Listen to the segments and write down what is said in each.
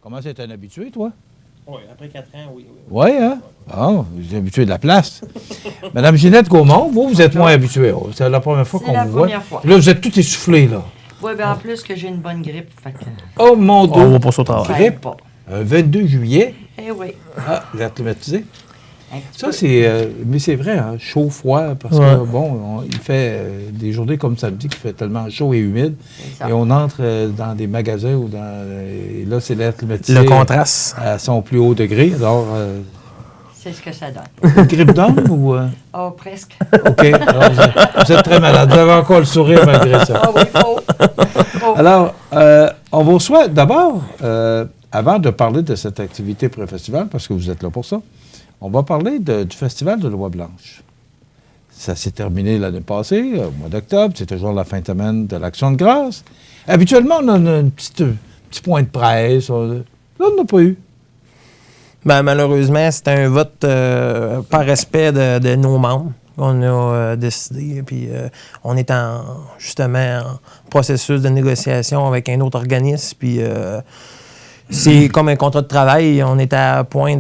Comment c'est un habitué, toi? Oui, après 4 ans, oui. Oui, hein? Ah, vous êtes habitué de la place. Madame Ginette Gaumont, vous êtes moins habituée. C'est la première fois qu'on vous voit. C'est la première fois. Là, vous êtes tout essoufflé, là. Oui, bien en plus que j'ai une bonne grippe. Fait que Oh, mon Dieu! On va passer au travail. ça Grippe. aide pas. Un 22 juillet. Eh oui. Ah, vous êtes climatisé? Un petit Ça, peu. c'est... mais c'est vrai, hein, chaud, froid, parce Ouais. que, bon, il fait des journées comme samedi qui fait tellement chaud et humide, C'est ça. et on entre dans des magasins ou dans... et là, c'est l'air climatisé. Le contraste. À son plus haut degré. Alors, C'est ce que ça donne. une grippe d'homme ou... Oh, presque. OK. Alors, vous êtes très malade. Vous avez encore le sourire malgré ça. Ah oui, faux. Alors, on vous souhaite d'abord, avant de parler de cette activité pré-festival, parce que vous êtes là pour ça, on va parler du Festival de Loi-Blanche. Ça s'est terminé l'année passée, au mois d'octobre. C'est toujours la fin de semaine de l'Action de grâce. Habituellement, on a un petit point de presse. Là, on n'a pas eu. Ben, malheureusement, c'est un vote par respect de nos membres qu'on a décidé. Puis on est justement en processus de négociation avec un autre organisme. Puis c'est comme un contrat de travail. On est à point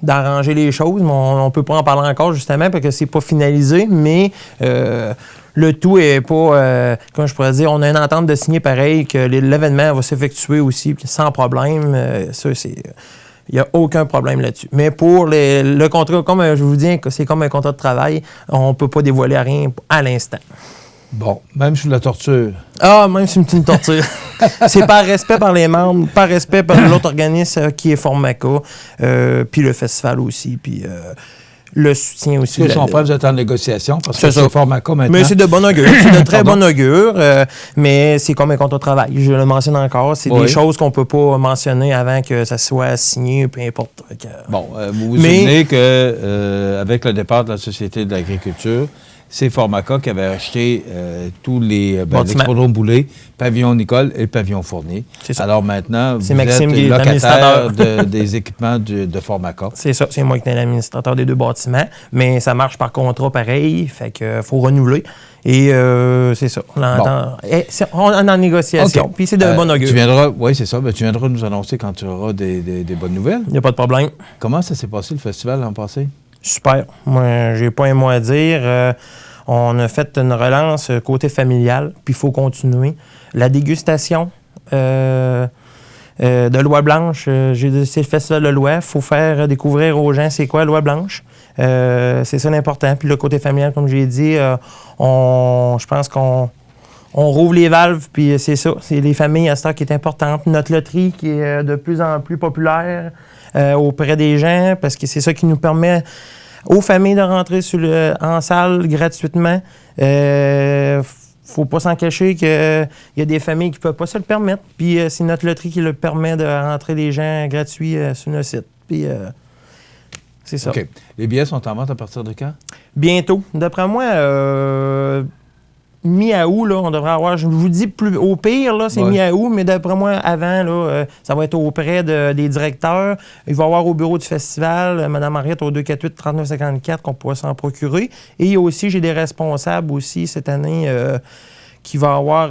d'arranger les choses, mais on ne peut pas en parler encore justement parce que c'est pas finalisé. Mais le tout est pas, comment je pourrais dire, on a une entente de signer pareil que l'événement va s'effectuer aussi sans problème. Ça, c'est... Il n'y a aucun problème là-dessus. Mais pour le contrat, comme je vous dis, c'est comme un contrat de travail, on ne peut pas dévoiler rien à l'instant. Bon, même sous la torture. Ah, même si c'est une torture. C'est par respect par les membres, par respect par l'autre organisme qui est Formaca, puis le festival aussi, puis le soutien aussi. Parce que je comprends, vous êtes en négociation, parce que C'est ça. c'est Formaca maintenant. Mais c'est de bon augure. C'est de très Pardon? bon augure, mais c'est comme un contrat de travail. Je le mentionne encore. C'est Oui. des choses qu'on ne peut pas mentionner avant que ça soit signé, peu importe. Bon, vous vous souvenez qu'avec le départ de la Société de l'agriculture, c'est Formaca qui avait acheté tous les Bâtiments. l'Expodrome Boulay, Pavillon Nicole et le Pavillon Fournier. C'est ça. Alors maintenant, vous C'est Maxime êtes qui est locataire l'administrateur. des équipements de Formaca. C'est ça, c'est moi qui suis l'administrateur des deux bâtiments, mais ça marche par contrat pareil, fait que faut renouveler. Et c'est ça, on entend. On est en négociation, OK. puis c'est de bon augure. Tu viendras, oui, c'est ça, mais tu viendras nous annoncer quand tu auras des bonnes nouvelles. Il n'y a pas de problème. Comment ça s'est passé le festival l'an passé? Super. Moi, j'ai pas un mot à dire. On a fait une relance côté familial, puis il faut continuer. La dégustation de Loi Blanche, c'est le festival de Loi. Il faut faire découvrir aux gens c'est quoi Loi Blanche. C'est ça l'important. Puis le côté familial, comme j'ai dit, je pense qu'on rouvre les valves, puis c'est ça. C'est les familles à ce temps qui est importante. Notre loterie qui est de plus en plus populaire auprès des gens, parce que c'est ça qui nous permet aux familles de rentrer en salle gratuitement. Faut pas s'en cacher qu'il y a des familles qui ne peuvent pas se le permettre. Puis c'est notre loterie qui le permet de rentrer les gens gratuits sur notre site. Puis c'est ça. OK. Les billets sont en vente à partir de quand? Bientôt. D'après moi, mi-août, là, on devrait avoir, je vous dis plus, au pire, là, c'est Ouais. mi-août, mais d'après moi, avant, là, ça va être auprès des directeurs. Il va y avoir au bureau du festival, Mme Henriette au 248-3954 qu'on pourra s'en procurer. Et il y a aussi, j'ai des responsables aussi cette année qui va avoir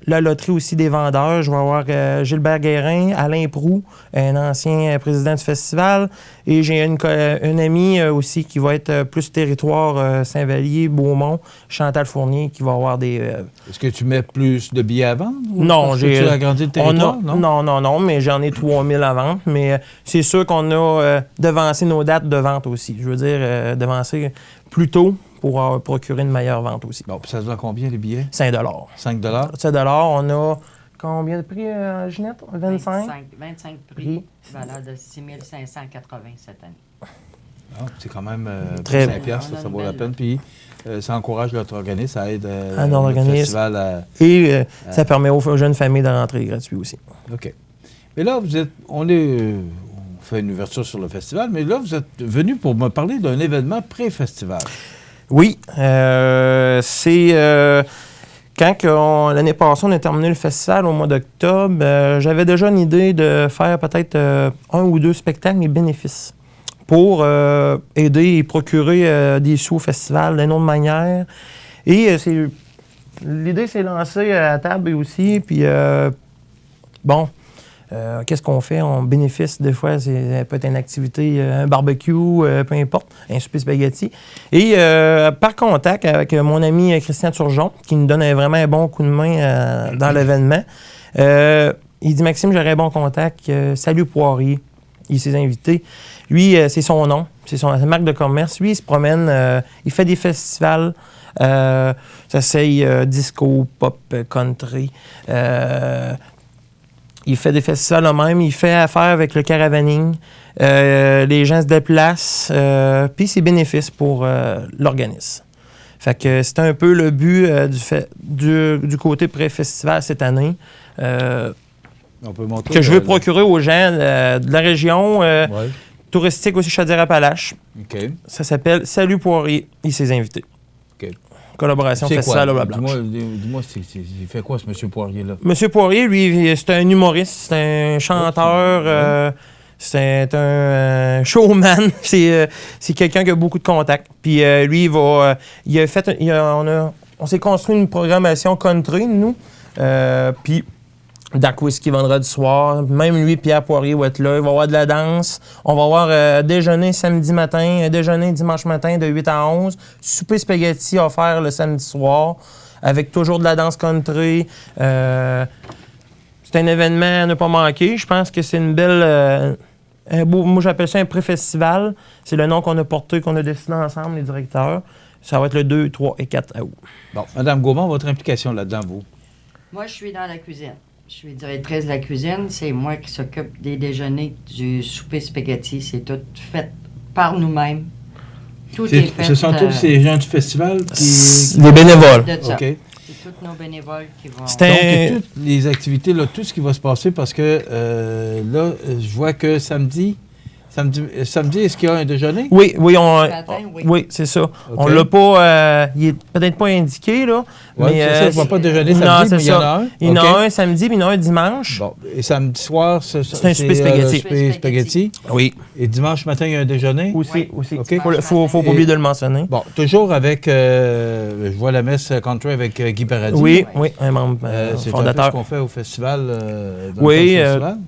la loterie aussi des vendeurs. Je vais avoir Gilbert Guérin, Alain Proux, un ancien président du festival. Et j'ai une amie aussi qui va être plus territoire Saint-Vallier, Beaumont, Chantal Fournier, qui va avoir des... Est-ce que tu mets plus de billets à vendre? Ou Non, parce que j'ai... tu as agrandi le territoire, non? Non, mais j'en ai 3000 à vendre. Mais c'est sûr qu'on a devancé nos dates de vente aussi. Je veux dire, devancé plus tôt pour procurer une meilleure vente aussi. Bon, puis ça se vend combien, les billets? 5 5 $. On a combien de prix, Ginette? 25? 25 prix, Prix. valeur de 6 580 cette année. Ah, c'est quand même Très 5 piastres, ça vaut la peine. Puis ça encourage notre organisme, ça aide À notre notre organisme. festival à... Et ça permet aux jeunes familles de rentrer gratuit aussi. OK. Mais là, on fait une ouverture sur le festival, mais là, vous êtes venu pour me parler d'un événement pré-festival. Oui, c'est quand l'année passée, on a terminé le festival au mois d'octobre, j'avais déjà une idée de faire peut-être 1 ou 2 spectacles, mais bénéfices, pour aider et procurer des sous au festival d'une autre manière. Et l'idée s'est lancée à table aussi, puis bon, Qu'est-ce qu'on fait? On bénéficie des fois, c'est peut-être une activité, un barbecue, peu importe, un souper spaghetti. Et par contact avec mon ami Christian Turgeon, qui nous donne vraiment un bon coup de main dans l'événement, il dit « Maxime, j'aurais un bon contact. Salut Poirier. » Il s'est invité. Lui, c'est son nom, c'est sa marque de commerce. Lui, il se promène, il fait des festivals, ça essaye disco, pop, country. Il fait des festivals eux-mêmes, il fait affaire avec le caravaning. Les gens se déplacent, puis c'est bénéfice pour l'organisme. Fait que c'est un peu le but du côté pré-festival cette année. On peut montrer Que je veux procurer aux gens de la région, touristique aussi Chaudière-Appalaches. OK. Ça s'appelle Salut Poirier. Il s'est invité. OK. Collaboration C'est Festival quoi? à Blanche. Dis-moi, il fait quoi, ce M. Poirier-là? Monsieur Poirier, lui, c'est un humoriste, c'est un chanteur, c'est un showman. C'est quelqu'un qui a beaucoup de contacts. Puis lui, on s'est construit une programmation country, nous. Puis Dark Whisky vendredi soir. Même lui, Pierre Poirier, va être là. Il va y avoir de la danse. On va avoir déjeuner samedi matin, déjeuner dimanche matin de 8 à 11. Souper spaghetti offert le samedi soir avec toujours de la danse country. C'est un événement à ne pas manquer. Je pense que c'est une belle... moi, j'appelle ça un pré-festival. C'est le nom qu'on a porté, qu'on a décidé ensemble, les directeurs. Ça va être le 2, 3 et 4 août. Bon, Mme Gaumont, votre implication là-dedans, vous? Moi, je suis dans la cuisine. Je suis directrice de la cuisine. C'est moi qui s'occupe des déjeuners, du souper spaghetti. C'est tout fait par nous-mêmes. Tout est fait. Ce sont tous ces gens du festival qui... Des bénévoles. De ça. OK. C'est tous nos bénévoles qui vont... Donc, toutes les activités, là, tout ce qui va se passer, parce que là, je vois que samedi, est-ce qu'il y a un déjeuner? Oui, oui. c'est ça. OK. On l'a pas... il est peut-être pas indiqué, là. Oui, c'est ça, je ne vois pas déjeuner samedi, mais il y en a un. Il y en OK. a un samedi, puis il y en a un dimanche. Bon, et samedi soir, c'est un souper spaghetti. souper spaghetti. Oui. Et dimanche matin, il y a un déjeuner. Aussi. OK. Faut pas oublier de le mentionner. Bon, toujours avec, je vois la messe country avec Guy Paradis. Oui, un membre C'est un peu fondateur. ce qu'on fait au festival. Oui, festival.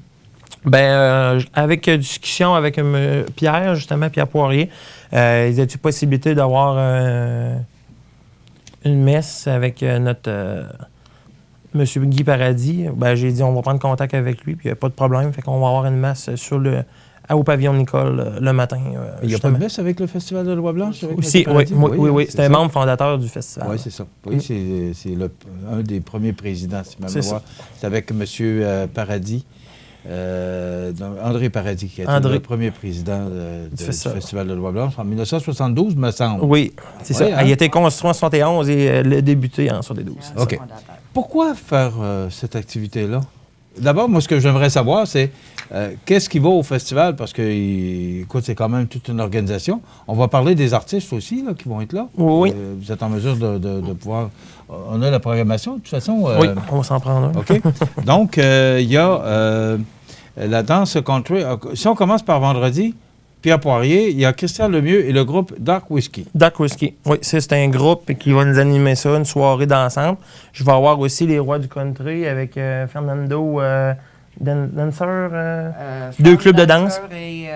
Avec discussion avec Pierre, justement, Pierre Poirier, il y a-t-il possibilité d'avoir une messe avec notre M. Guy Paradis? J'ai dit, on va prendre contact avec lui, puis il n'y a pas de problème. Fait qu'on va avoir une messe au pavillon Nicole le matin. Il n'y a pas de messe avec le festival de Loi-Blanche? Aussi, oui. C'est un membre fondateur du festival. Oui, c'est ça. Oui, c'est un des premiers présidents, si ma mémoire. C'est avec M. Paradis. André Paradis, qui a été le premier président du Festival de Loi-Blanche en 1972, me semble. Oui, c'est ça. Hein? Il a été construit en 71 et elle a débuté en 72. OK. Pourquoi faire cette activité-là? D'abord, moi, ce que j'aimerais savoir, c'est qu'est-ce qui va au festival? Parce que, écoute, c'est quand même toute une organisation. On va parler des artistes aussi là, qui vont être là. Oui. Vous êtes en mesure de pouvoir... On a la programmation, de toute façon. Oui, on va s'en prendre un. OK. Donc, il y a la danse country. Si on commence par vendredi, Pierre Poirier, il y a Christian Lemieux et le groupe Dark Whisky. Dark Whisky. Oui, c'est un groupe qui va nous animer ça, une soirée d'ensemble. Je vais avoir aussi les Rois du Country avec Fernando Dancer, deux clubs de danse. Et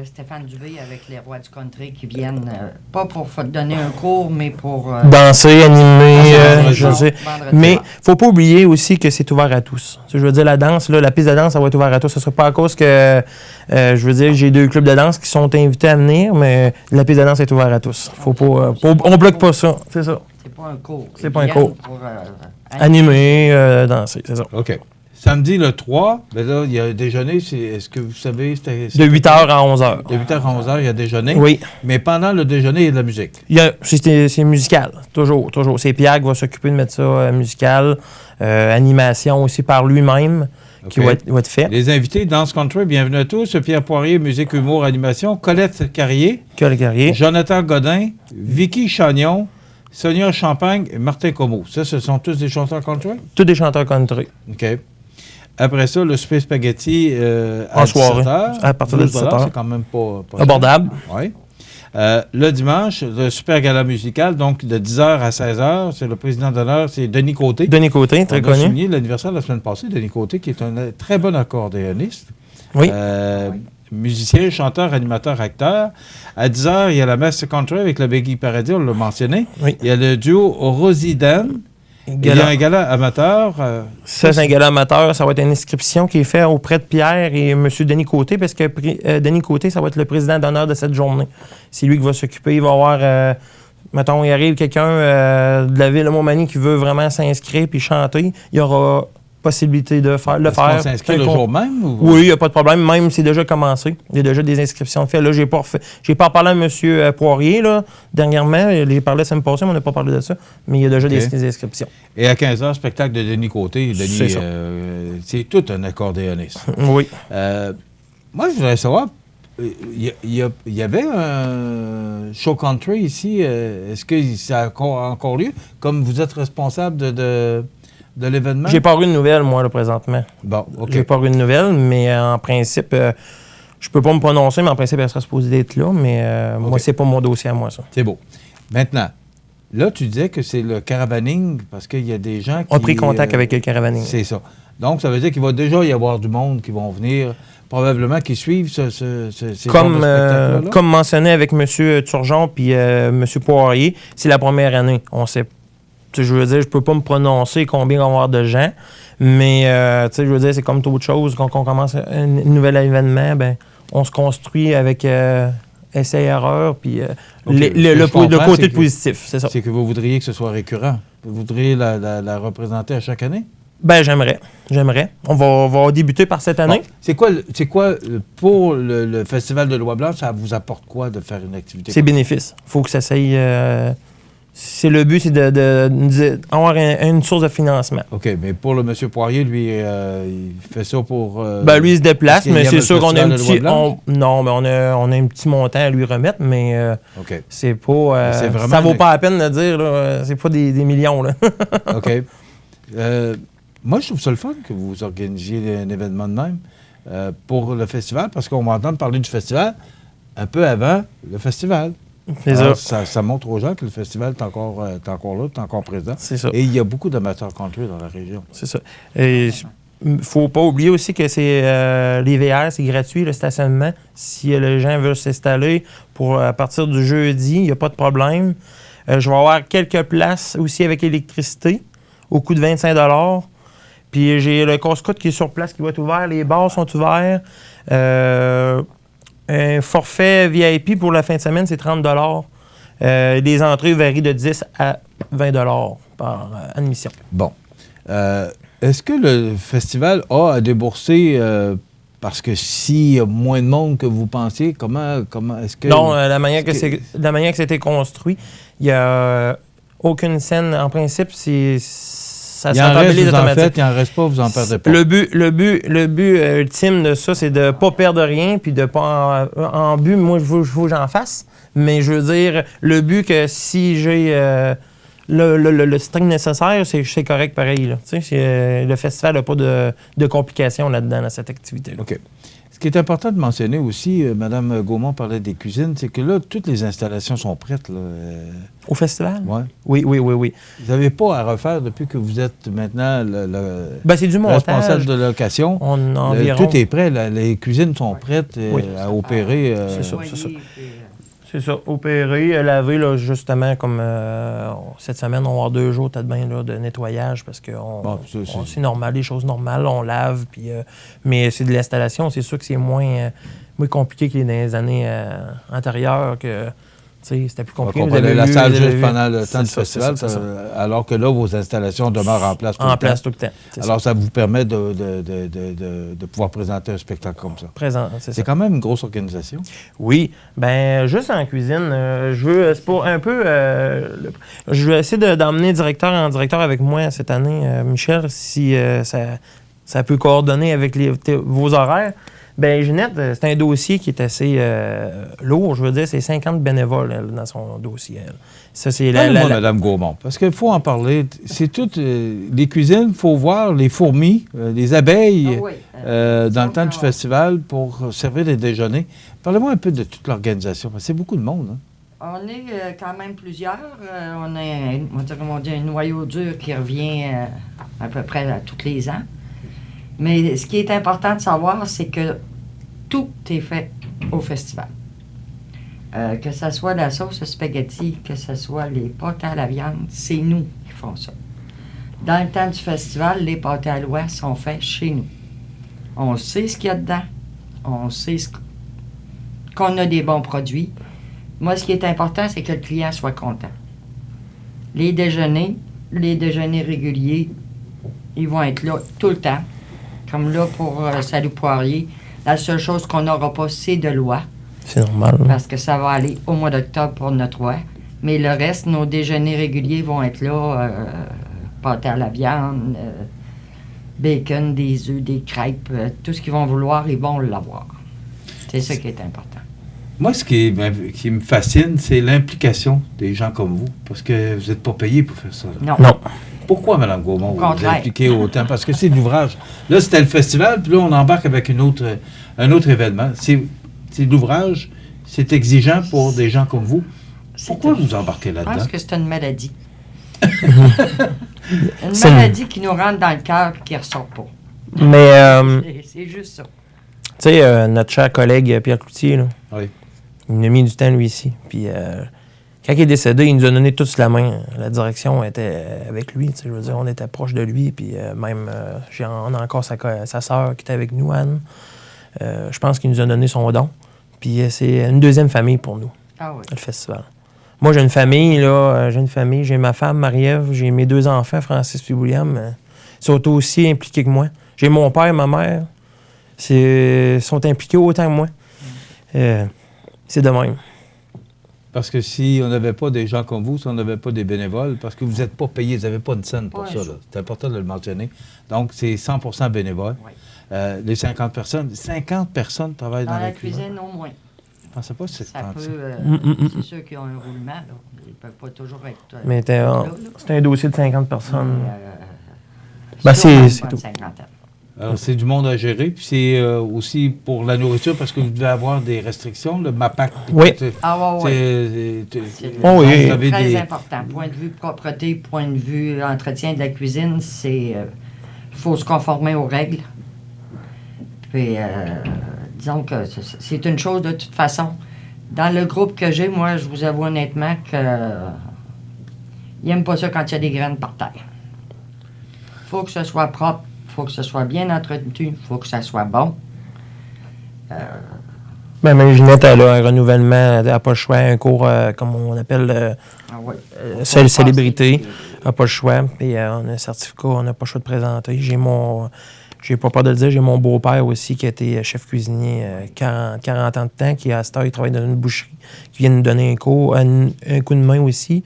Stéphane Dubé avec les Rois du Country qui viennent, pas pour donner un cours, mais pour... danser, animer, je sais. Mais il ne faut pas oublier aussi que c'est ouvert à tous. Je veux dire, la danse, là, la piste de danse, ça va être ouvert à tous. Ce ne sera pas à cause que, je veux dire, j'ai 2 clubs de danse qui sont invités à venir, mais la piste de danse est ouverte à tous. Faut pas, on ne bloque pas ça, c'est ça. C'est pas un cours. C'est pas un cours. Pour, animer, danser, c'est ça. OK. Samedi, le 3, ben là, il y a un déjeuner. Est-ce que vous savez... De 8h à 11h. De 8h à 11h, il y a déjeuner. Oui. Mais pendant le déjeuner, il y a de la musique. C'est musical, toujours. C'est Pierre qui va s'occuper de mettre ça musical. Animation aussi par lui-même, qui va être fait. Les invités, Danse Country, bienvenue à tous. Pierre Poirier, musique, humour, animation. Colette Carrier. Jonathan Godin. Vicky Chagnon. Sonia Champagne et Martin Comeau. Ça, ce sont tous des chanteurs country? Tous des chanteurs country. OK. Après ça, le souper spaghetti en soirée, 17h. à partir de 17h. C'est quand même pas abordable. Oui. Le dimanche, le super gala musical, donc de 10h à 16h, c'est le président d'honneur, c'est Denis Côté. Denis Côté, très On a connu. souligné l'anniversaire de la semaine passée, Denis Côté, qui est un très bon accordéoniste. Oui. Musicien, chanteur, animateur, acteur. À 10h, il y a la messe country avec le Biggie Paradis, on l'a mentionné. Oui. Il y a le duo Rosie Dan. Il y a un gala amateur. Ça, c'est un gala amateur. Ça va être une inscription qui est faite auprès de Pierre et M. Denis Côté, parce que Denis Côté, ça va être le président d'honneur de cette journée. C'est lui qui va s'occuper. Il va y avoir, mettons, il arrive quelqu'un de la ville de Montmagny qui veut vraiment s'inscrire puis chanter. Il y aura possibilité de le faire. On s'inscrit le jour même? Ou... Oui, il n'y a pas de problème. Même, c'est déjà commencé. Il y a déjà des inscriptions faites. Là, j'ai pas parlé à M. Poirier, là, dernièrement. J'ai parlé la semaine passée, mais on n'a pas parlé de ça. Mais il y a déjà des inscriptions. Et à 15h, spectacle de Denis Côté. Denis, c'est tout un accordéoniste. Oui. Moi, je voudrais savoir, il y avait un show country ici. Est-ce que ça a encore lieu? Comme vous êtes responsable de l'événement? J'ai pas eu de nouvelles, moi, là, présentement. Bon, OK. J'ai pas eu de nouvelles, mais en principe, je peux pas me prononcer, mais en principe, elle sera supposée d'être là. Mais moi, c'est pas mon dossier à moi, ça. C'est beau. Maintenant, là, tu disais que c'est le caravaning, parce qu'il y a des gens qui... On a pris contact avec le caravaning. C'est ça. Donc, ça veut dire qu'il va déjà y avoir du monde qui vont venir, probablement, qui suivent ces genres de spectacles-là. Comme mentionné avec M. Turgeon puis M. Poirier, c'est la première année. On sait. Je veux dire, je peux pas me prononcer combien il va y avoir de gens, mais je veux dire, c'est comme toute chose. Quand on commence un nouvel événement, ben, on se construit avec essai-erreur, puis le côté positif, c'est ça. C'est que vous voudriez que ce soit récurrent. Vous voudriez la représenter à chaque année? Ben, j'aimerais. On va débuter par cette année. Bon. C'est quoi pour le Festival de Loi Blanche, ça vous apporte quoi de faire une activité? C'est bénéfice. Il faut que ça s'aille... c'est le but, c'est d'avoir une source de financement. OK, mais pour le M. Poirier, lui, il fait ça pour... lui, il se déplace, mais c'est sûr qu'on a un petit... Non, mais on a un petit montant à lui remettre, mais OK. c'est pas... ça vaut pas la peine de dire, là, c'est pas des millions, là. OK. Moi, je trouve ça le fun que vous organisiez un événement de même pour le festival, parce qu'on va entendre parler du festival un peu avant le festival. Alors, ça montre aux gens que le festival est encore là, est encore présent. C'est ça. Et il y a beaucoup d'amateurs country dans la région. C'est ça. Et il ne faut pas oublier aussi que c'est les VR, c'est gratuit, le stationnement. Si les gens veulent s'installer à partir du jeudi, il n'y a pas de problème. Je vais avoir quelques places aussi avec électricité au coût de 25 $. Puis j'ai le casse-croûte qui est sur place qui va être ouvert. Les bars sont ouverts. Un forfait VIP pour la fin de semaine, c'est 30 $. Les entrées varient de 10 à 20 $ par admission. Bon. Est-ce que le festival a à débourser parce que s'il y a moins de monde que vous pensiez, comment est-ce que... Non, la manière que c'était construit, il n'y a aucune scène. En principe, ça il en reste, vous en automatique. faites, il n'en reste pas, vous en perdez pas. Le but ultime de ça, c'est de ne pas perdre rien, puis de pas en but, moi, je veux que j'en fasse. Mais je veux dire, le but que si j'ai le string nécessaire, c'est correct pareil. Là. Le festival n'a pas de complications là-dedans, dans cette activité-là. OK. Ce qui est important de mentionner aussi, Mme Gaumont parlait des cuisines, c'est que là, toutes les installations sont prêtes. Là, Au festival? Ouais. Oui. Vous n'avez pas à refaire depuis que vous êtes maintenant c'est du montage. Responsable de location. Tout est prêt. Les cuisines sont prêtes à opérer. C'est ça. C'est ça. Opérer, laver, là, justement, comme cette semaine, on va avoir 2 jours, peut-être bien, là, de nettoyage, parce que c'est normal, les choses normales, on lave, puis, mais c'est de l'installation, c'est sûr que c'est moins compliqué que dans les années antérieures, que c'était plus compliqué. On allait la salle juste pendant le temps du festival, alors que là, vos installations demeurent en place tout le temps. Alors, ça vous permet de pouvoir présenter un spectacle comme ça. C'est quand même une grosse organisation. Oui. Ben juste en cuisine, c'est pas un peu... je vais essayer d'emmener directeur en directeur avec moi cette année, Michel, si ça peut coordonner avec vos horaires. Bien, Ginette, c'est un dossier qui est assez lourd. Je veux dire, c'est 50 bénévoles dans son dossier. Ça, c'est Mme Gaumont, parce qu'il faut en parler. C'est toutes les cuisines, il faut voir les fourmis, les abeilles. Ah oui. dans le temps du festival pour servir les déjeuners. Parlez-moi un peu de toute l'organisation, parce que c'est beaucoup de monde. Hein? On est quand même plusieurs. On a un noyau dur qui revient à peu près à tous les ans. Mais ce qui est important de savoir, c'est que tout est fait au festival. Que ce soit la sauce spaghetti, que ce soit les pâtes à la viande, c'est nous qui font ça. Dans le temps du festival, les pâtes à l'oie sont faits chez nous. On sait ce qu'il y a dedans. On sait qu'on a des bons produits. Moi, ce qui est important, c'est que le client soit content. Les déjeuners réguliers, ils vont être là tout le temps. Comme là, pour Salut Poirier, la seule chose qu'on n'aura pas, c'est de l'oie. C'est normal. Parce que ça va aller au mois d'octobre pour notre oie. Mais le reste, nos déjeuners réguliers vont être là. Pâte à la viande, bacon, des œufs, des crêpes, tout ce qu'ils vont vouloir, ils vont l'avoir. C'est ça qui est important. Moi, ce qui me fascine, c'est l'implication des gens comme vous, parce que vous n'êtes pas payé pour faire ça. Là. Non. Pourquoi, Mme Gaumont, vous vous Contraire. impliquez autant? Parce que c'est de l'ouvrage. Là, c'était le festival, puis là, on embarque avec un autre événement. C'est de l'ouvrage, c'est exigeant pour des gens comme vous. Pourquoi vous embarquez Je là-dedans? pense que c'est une maladie. Une maladie qui nous rentre dans le cœur et qui ne ressort pas. Mais, C'est juste ça. tu sais, notre cher collègue Pierre Cloutier, là, Oui. il nous a mis du temps, lui, ici. Puis, quand il est décédé, il nous a donné tous la main. La direction était avec lui. Je veux dire, on était proche de lui. Puis, même, on a encore sa sœur qui était avec nous, Anne. Je pense qu'il nous a donné son don. Puis, c'est une deuxième famille pour nous, Ah oui. le festival. Moi, j'ai une famille, là. J'ai ma femme, Marie-Ève. J'ai mes 2 enfants, Francis et William. Ils sont aussi impliqués que moi. J'ai mon père et ma mère. Sont impliqués autant que moi. C'est de même. Parce que si on n'avait pas des gens comme vous, si on n'avait pas des bénévoles, parce que vous n'êtes pas payés, vous n'avez pas une scène pour Ouais, ça. Là. C'est important de le mentionner. Donc, c'est 100% bénévole. Oui. Les 50 personnes travaillent dans, Dans la cuisine. cuisine, au moins. Je ne pensais pas que c'était Ça tant peut. ça. C'est sûr qu'ils ont un roulement, là. Ils ne peuvent pas toujours être. Mais c'est un dossier de 50 personnes. Ben, c'est tout. Alors, c'est du monde à gérer. Puis c'est aussi pour la nourriture, parce que vous devez avoir des restrictions, le MAPAC. Oui. Ah oui. Oh, oui. Vous avez Très des... important. Point de vue propreté, point de vue entretien de la cuisine, c'est. Il faut se conformer aux règles. Puis, disons que c'est une chose de toute façon. Dans le groupe que j'ai, moi, je vous avoue honnêtement que. Ils n'aiment pas ça quand il y a des graines par terre. Il faut que ce soit propre, il faut que ce soit bien entretenu, il faut que ça soit bon. Même Ginette, elle a un renouvellement, elle n'a pas le choix, un cours, comme on appelle, Ah ouais. seule célébrité, elle n'a pas le choix. Puis on a un certificat, on n'a pas le choix de présenter. J'ai pas peur de le dire, j'ai mon beau-père aussi qui a été chef cuisinier 40 ans de temps, qui à cette heure, il travaille dans une boucherie, qui vient nous donner un coup de main aussi.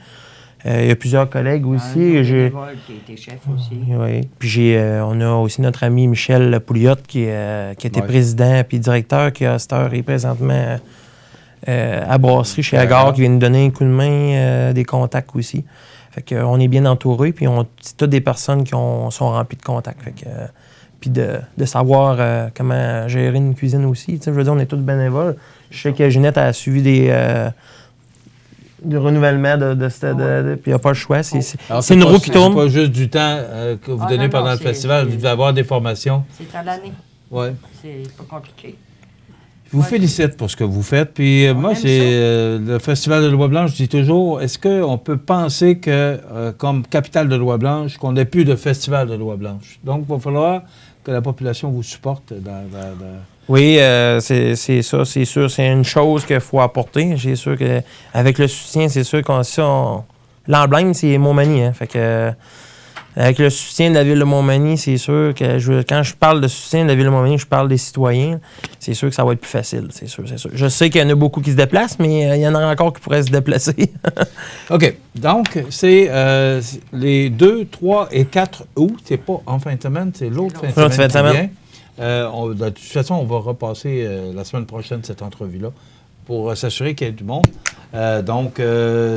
Il y a plusieurs collègues aussi. Un bénévole qui a été chef aussi. Oui. Puis on a aussi notre ami Michel Pouliot qui était président puis directeur, qui à cette heure est présentement à Brasserie chez Agar, qui vient nous donner un coup de main, des contacts aussi. Fait qu'on est bien entourés, puis c'est toutes des personnes qui sont remplies de contacts. Fait que, puis de savoir comment gérer une cuisine aussi. Tu sais, je veux dire, on est tous bénévoles. Je sais que Ginette a suivi du renouvellement puis il n'y a pas le choix. C'est une roue qui tourne. C'est pas juste du temps que vous donnez non, pendant le festival. Vous devez avoir des formations. C'est à l'année. Oui. C'est pas compliqué. Je vous félicite pour ce que vous faites. Puis moi, c'est le Festival de Loi Blanche, je dis toujours, est-ce qu'on peut penser que, comme capitale de Loi Blanche, qu'on n'ait plus de Festival de Loi Blanche? Donc, il va falloir que la population vous supporte dans Oui, c'est ça, c'est sûr. C'est une chose qu'il faut apporter. C'est sûr qu'avec le soutien, c'est sûr l'emblème, c'est Montmagny. Hein, fait que, avec le soutien de la Ville de Montmagny, c'est sûr que quand je parle de soutien de la Ville de Montmagny, je parle des citoyens. C'est sûr que ça va être plus facile, c'est sûr. Je sais qu'il y en a beaucoup qui se déplacent, mais il y en a encore qui pourraient se déplacer. OK. Donc, c'est les 2, 3 et 4 août. C'est pas en fin de semaine, c'est l'autre fin de semaine qui vient. De toute façon, on va repasser la semaine prochaine cette entrevue-là pour s'assurer qu'il y ait du monde. Donc,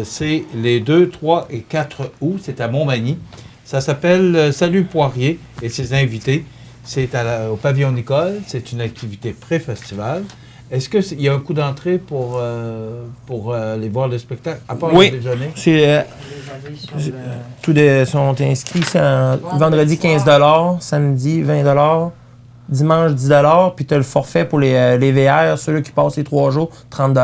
c'est les 2, 3 et 4 août. C'est à Montmagny. Ça s'appelle Salut Poirier et ses invités. C'est au pavillon Nicole. C'est une activité pré-festival. Est-ce qu'il y a un coût d'entrée pour aller voir le spectacle, à part Oui. le déjeuner? C'est, Réservé sur le- tous sont inscrits. C'est vendredi 15 samedi 20 dimanche 10 puis tu as le forfait pour les VR, ceux qui passent les 3 jours, 30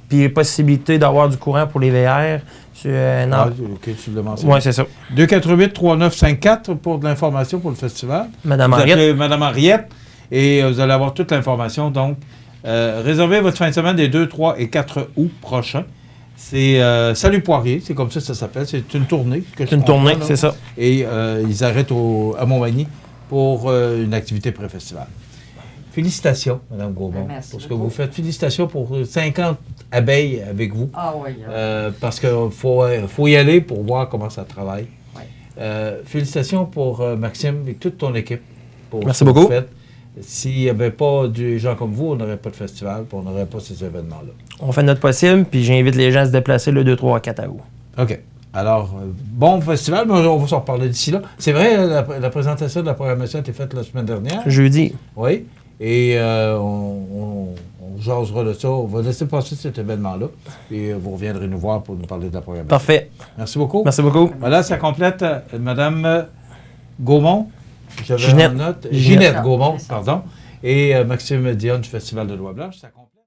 puis possibilité d'avoir du courant pour les VR. Ah, OK, tu l'as mentionné. Oui, c'est ça. 248-3954 pour de l'information pour le festival. Madame Vous Henriette. appelez Madame Henriette et vous allez avoir toute l'information. Donc, réservez votre fin de semaine des 2, 3 et 4 août prochains. C'est Salut Poirier, c'est comme ça que ça s'appelle. C'est une tournée. C'est une tournée, c'est ça. Et ils arrêtent à Montmagny pour une activité pré-festival. Félicitations, Mme Gaumont, Merci pour ce que beaucoup. vous faites. Félicitations pour 50 abeilles avec vous. Ah oui. Parce qu'il faut y aller pour voir comment ça travaille. Oui. Félicitations pour Maxime et toute ton équipe. Pour Merci ce que vous beaucoup. faites. S'il n'y avait pas des gens comme vous, on n'aurait pas de festival, puis on n'aurait pas ces événements-là. On fait notre possible, puis j'invite les gens à se déplacer le 2, 3, 4 août. OK. Alors, bon festival, mais on va s'en reparler d'ici là. C'est vrai, la présentation de la programmation a été faite la semaine dernière. Jeudi. Oui. Et on jasera de ça. On va laisser passer cet événement-là. Et vous reviendrez nous voir pour nous parler de la programmation. Parfait. Merci beaucoup. Merci beaucoup. Voilà, ça complète Mme Gaumont. J'avais Ginette. en note. Ginette. Ginette Gaumont, pardon. Et Maxime Dion du Festival de Loi-Blanche. Ça complète.